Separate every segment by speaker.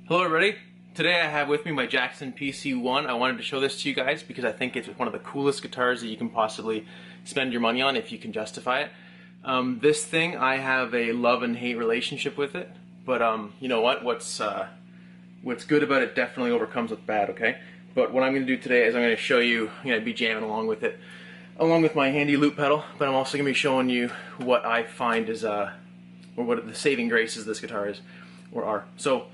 Speaker 1: Hello everybody, today I have with me my Jackson PC-1. I wanted to show this to you guys because I think it's one of the coolest guitars that you can possibly spend your money on if you can justify it. This thing, I have a love and hate relationship with it, but you know what, what's good about it definitely overcomes what's bad, okay? But what I'm going to do today is I'm going to show you, I'm going to be jamming along with it, along with my handy loop pedal, but I'm also going to be showing you what I find is, or what the saving graces of this guitar is, or are. So,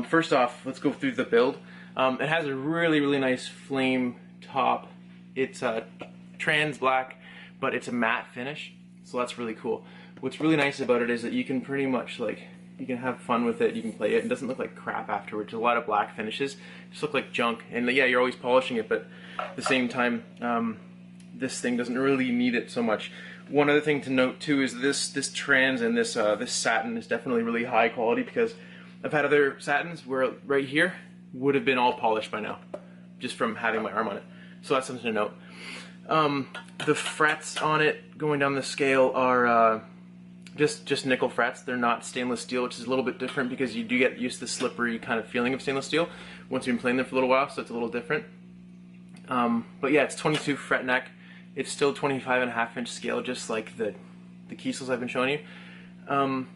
Speaker 1: first off, let's go through the build. It has a really nice flame top. It's trans black, but it's a matte finish, so that's really cool. What's really nice about it is that you can pretty much, like, you can have fun with it, you can play it. It doesn't look like crap afterwards. A lot of black finishes just look like junk, and yeah, you're always polishing it, but at the same time, this thing doesn't really need it so much. One other thing to note too is this trans and this satin is definitely really high quality, because I've had other satins where right here would have been all polished by now, just from having my arm on it. So that's something to note. The frets on it going down the scale are just nickel frets. They're not stainless steel, which is a little bit different because you do get used to the slippery kind of feeling of stainless steel once you've been playing them for a little while, so it's a little different. But yeah, it's 22 fret neck. It's still 25.5-inch scale, just like the Kiesels I've been showing you.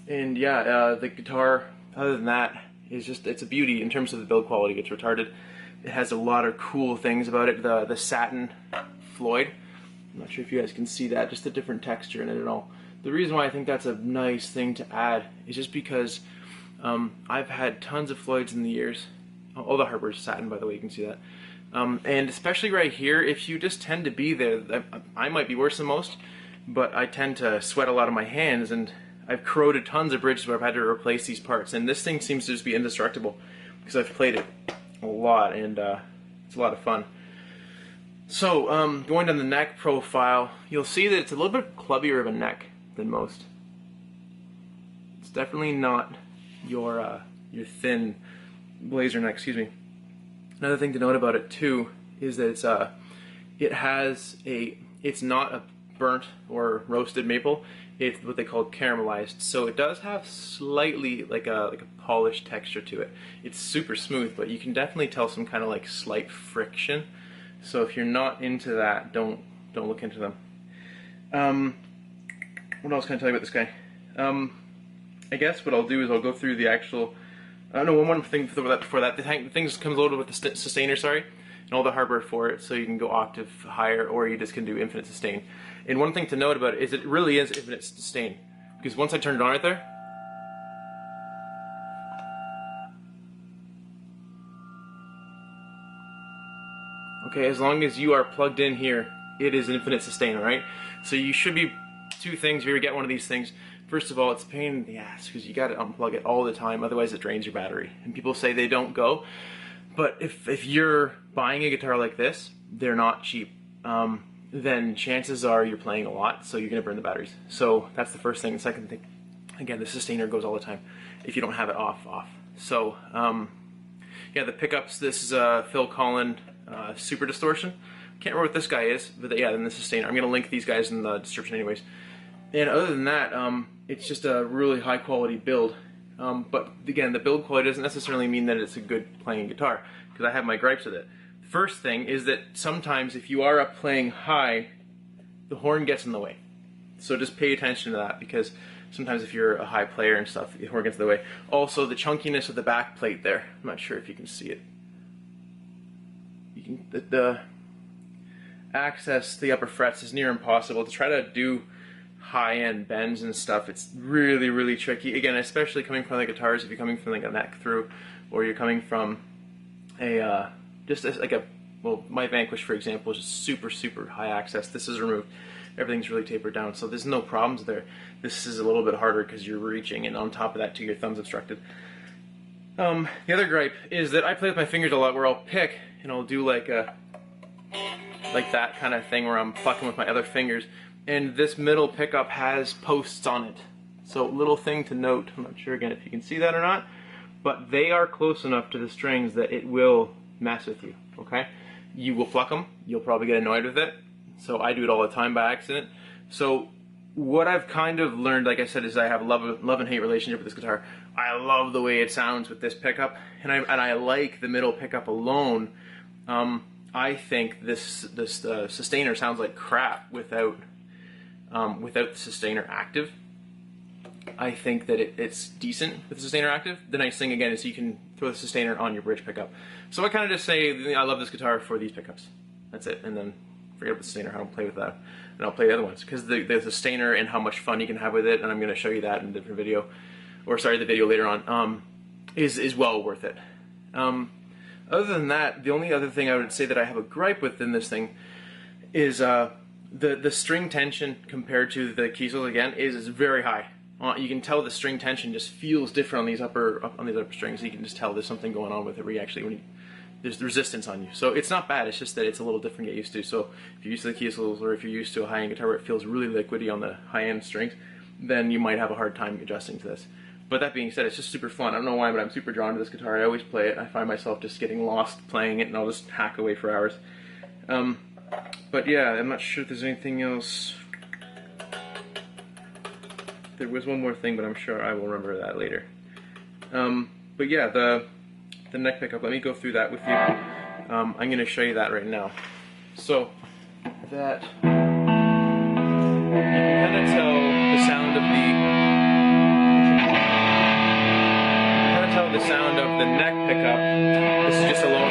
Speaker 1: And yeah, the guitar, other than that, is just, it's a beauty in terms of the build quality. It's retarded. It has a lot of cool things about it. The satin Floyd, I'm not sure if you guys can see that, just a different texture in it and all. The reason why I think that's a nice thing to add is just because I've had tons of Floyds in the years. All the Harper's satin, by the way, you can see that. And especially right here, if you just tend to be there, I might be worse than most, but I tend to sweat a lot of my hands, and I've corroded tons of bridges where I've had to replace these parts, and this thing seems to just be indestructible because I've played it a lot, and it's a lot of fun. So, going down the neck profile, you'll see that it's a little bit clubbier of a neck than most. It's definitely not your thin blazer neck, excuse me. Another thing to note about it too is that it's not a burnt or roasted maple. It's what they call caramelized, so it does have slightly like a polished texture to it. It's super smooth, but you can definitely tell some kind of like slight friction. So if you're not into that, don't look into them. What else can I tell you about this guy? I guess what I'll do is I'll go through the actual. No, one more thing before that. The thing comes loaded with the Sustainer, sorry, and all the hardware for it, so you can go octave higher, or you just can do infinite sustain. And one thing to note about it is it really is infinite sustain, because once I turned it on right there, okay, as long as you are plugged in here, it is infinite sustain, alright? So you should be, two things, if you ever get one of these things, first of all, it's a pain in the ass, because you gotta unplug it all the time, otherwise it drains your battery. And people say they don't go, but if you're buying a guitar like this, they're not cheap. Then chances are you're playing a lot, so you're going to burn the batteries. So that's the first thing. The second thing, again, the Sustainer goes all the time if you don't have it off. So, yeah, the pickups, this is Phil Collen Super Distortion. Can't remember what this guy is, but yeah, then the Sustainer. I'm going to link these guys in the description anyways. And other than that, it's just a really high quality build. But again, the build quality doesn't necessarily mean that it's a good playing guitar, because I have my gripes with it. First thing is that sometimes if you are up playing high, the horn gets in the way. So just pay attention to that, because sometimes if you're a high player and stuff, the horn gets in the way. Also, the chunkiness of the back plate there. I'm not sure if you can see it. You can the access to the upper frets is near impossible. To try to do high-end bends and stuff, it's really tricky. Again, especially coming from the guitars, if you're coming from like a neck through, or you're coming from a well, my Vanquish, for example, is just super high access. This is removed. Everything's really tapered down, so there's no problems there. This is a little bit harder because you're reaching, and on top of that, too, your thumb's obstructed. The other gripe is that I play with my fingers a lot, where I'll pick and I'll do like that kind of thing where I'm plucking with my other fingers, and this middle pickup has posts on it. So little thing to note, I'm not sure again if you can see that or not, but they are close enough to the strings that it will mess with you, okay? You will pluck them, you'll probably get annoyed with it, so I do it all the time by accident. So what I've kind of learned, like I said, is I have a love and hate relationship with this guitar. I love the way it sounds with this pickup, and I like the middle pickup alone. I think this Sustainer sounds like crap without the Sustainer active. I think that it's decent with the Sustainer active. The nice thing again is you can throw the Sustainer on your bridge pickup. So I kind of just say I love this guitar for these pickups. That's it, and then forget about the Sustainer. I don't play with that, and I'll play the other ones because the Sustainer and how much fun you can have with it, and I'm going to show you that in a different video, or sorry, the video later on, is well worth it. Other than that, the only other thing I would say that I have a gripe with in this thing is the string tension compared to the Kiesels again is very high. You can tell the string tension just feels different on these upper strings. You can just tell there's something going on with it where there's resistance on you. So it's not bad, it's just that it's a little different to get used to. So if you're used to the Kiesels, or if you're used to a high-end guitar where it feels really liquidy on the high-end strings, then you might have a hard time adjusting to this. But that being said, it's just super fun. I don't know why, but I'm super drawn to this guitar. I always play it. I find myself just getting lost playing it, and I'll just hack away for hours. But yeah, I'm not sure if there's anything else. There was one more thing, but I'm sure I will remember that later. But yeah, the neck pickup, let me go through that with you. I'm going to show you that right now. So, that, you can kind of tell the sound of the neck pickup. This is just a low.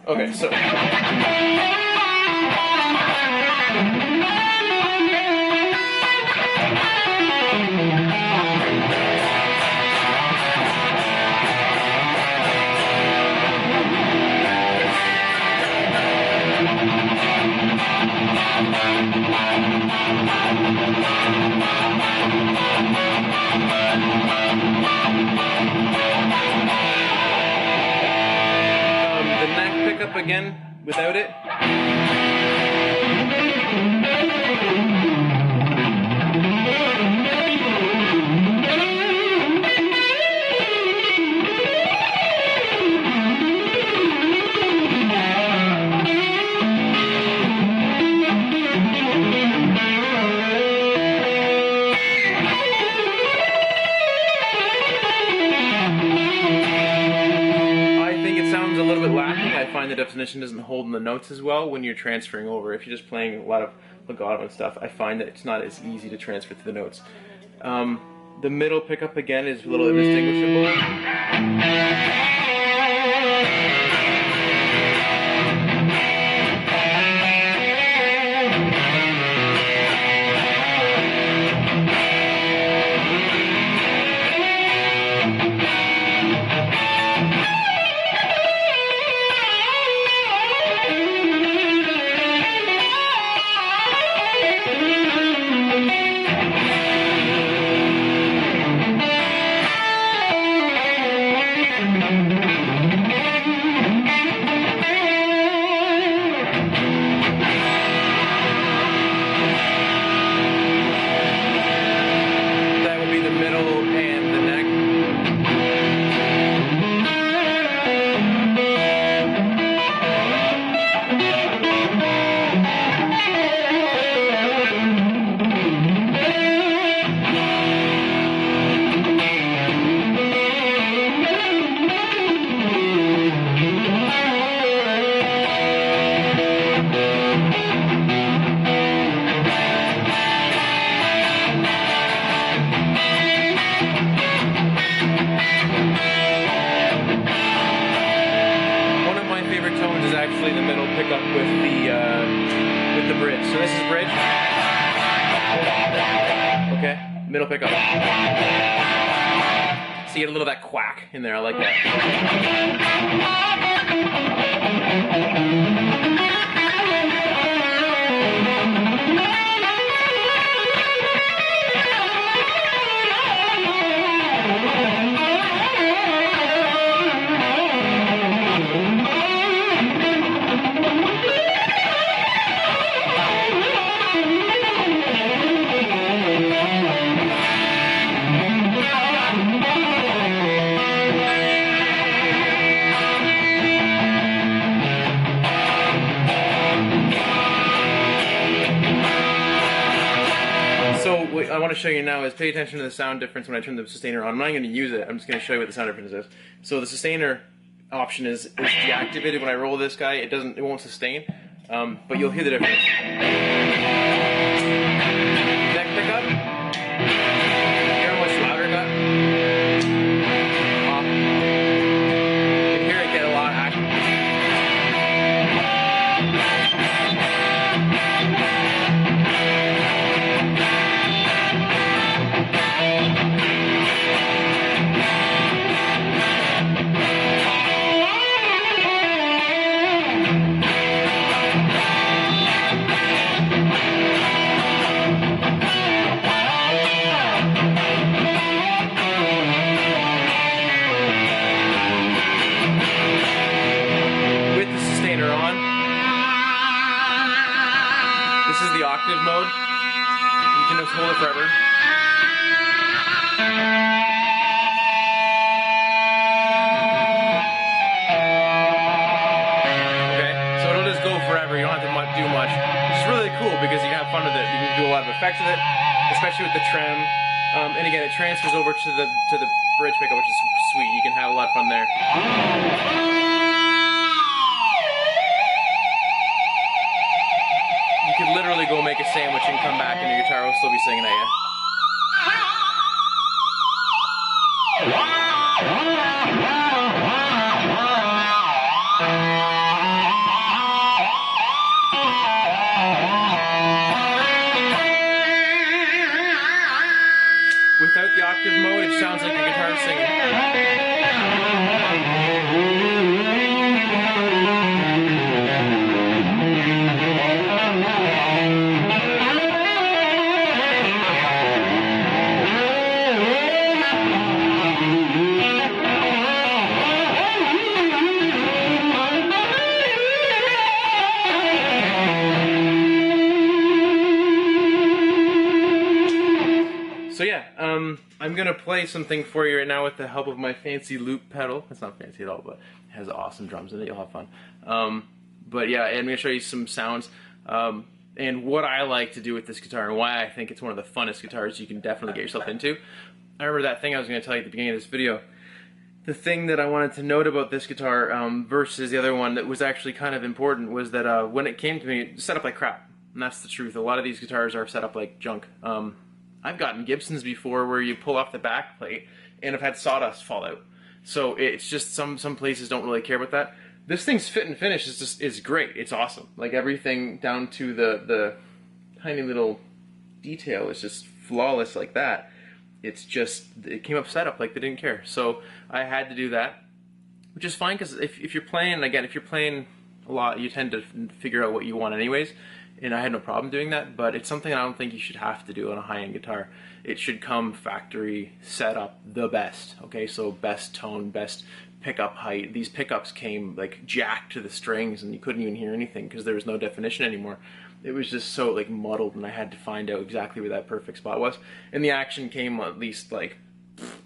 Speaker 1: Okay, so up again without it. The definition doesn't hold in the notes as well when you're transferring over. If you're just playing a lot of legato and stuff, I find that it's not as easy to transfer to the notes. The middle pickup again is a little indistinguishable. The middle pickup with the bridge. So this is bridge. Okay, middle pickup. So you get a little of that quack in there. I like that. I want to show you now is pay attention to the sound difference when I turn the Sustainer on. I'm not going to use it. I'm just going to show you what the sound difference is. So the Sustainer option is deactivated. When I roll this guy, it won't sustain, but you'll hear the difference. Neck pickup. Hear how much louder it got? You can hear it get a lot active. This is the octave mode. You can just hold it forever. Okay, so it'll just go forever. You don't have to do much. It's really cool because you can have fun with it. You can do a lot of effects with it, especially with the trim. And again, it transfers over to the bridge pickup, which is sweet. You can have a lot of fun there. You could literally go make a sandwich and come back and your guitar will still be singing at you. Without the octave mode, it sounds like your guitar is singing. So yeah, I'm gonna play something for you right now with the help of my fancy loop pedal. It's not fancy at all, but it has awesome drums in it. You'll have fun. But yeah, I'm gonna show you some sounds and what I like to do with this guitar and why I think it's one of the funnest guitars you can definitely get yourself into. I remember that thing I was gonna tell you at the beginning of this video. The thing that I wanted to note about this guitar versus the other one that was actually kind of important was that when it came to me, it was set up like crap. And that's the truth. A lot of these guitars are set up like junk. I've gotten Gibsons before where you pull off the back plate and have had sawdust fall out. So it's just some places don't really care about that. This thing's fit and finish is great. It's awesome. Like everything down to the tiny little detail is just flawless like that. It's just, it came up set up like they didn't care. So I had to do that, which is fine because if you're playing, again, if you're playing a lot, you tend to figure out what you want anyways. And I had no problem doing that, but it's something I don't think you should have to do on a high-end guitar. It should come factory set up the best, okay? So best tone, best pickup height. These pickups came like jacked to the strings and you couldn't even hear anything because there was no definition anymore. It was just so like muddled and I had to find out exactly where that perfect spot was. And the action came at least like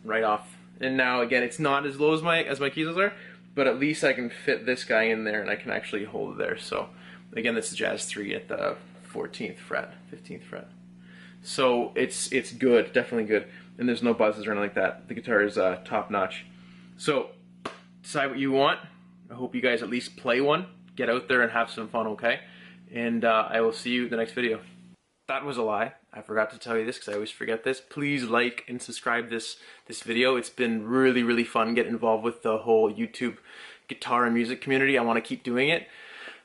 Speaker 1: right off. And now again, it's not as low as my keys are, but at least I can fit this guy in there and I can actually hold it there. So again, this is Jazz 3 at the 14th fret, 15th fret. So it's good, definitely good. And there's no buzzes or anything like that. The guitar is top notch. So decide what you want. I hope you guys at least play one. Get out there and have some fun, okay? And I will see you in the next video. That was a lie. I forgot to tell you this because I always forget this. Please like and subscribe this video. It's been really, really fun getting involved with the whole YouTube guitar and music community. I want to keep doing it.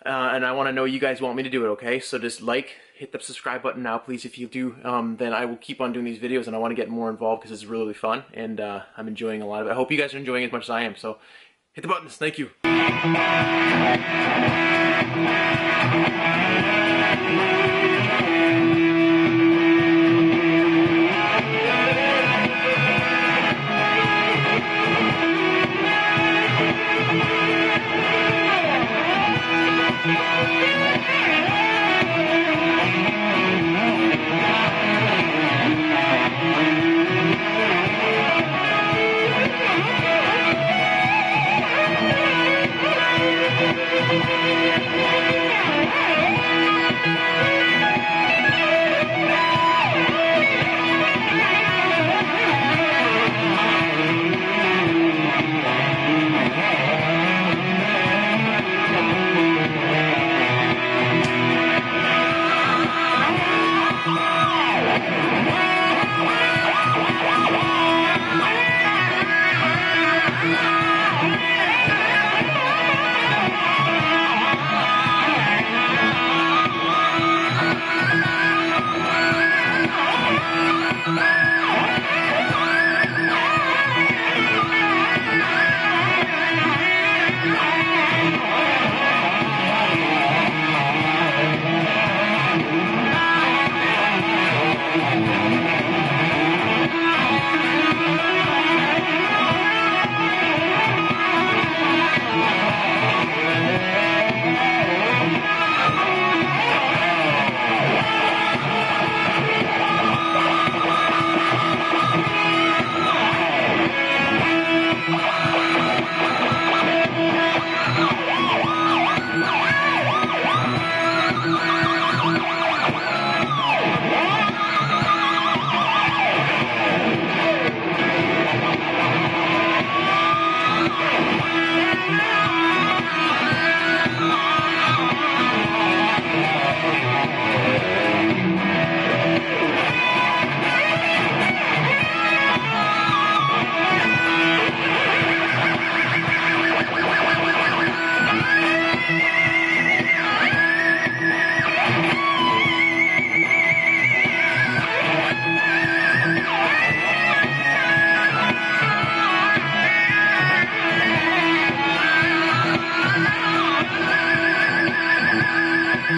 Speaker 1: And I want to know you guys want me to do it, okay? So just like, hit the subscribe button now, please. If you do, then I will keep on doing these videos, and I want to get more involved because it's really, really fun, and I'm enjoying a lot of it. I hope you guys are enjoying it as much as I am, so hit the buttons. Thank you.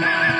Speaker 2: Bye.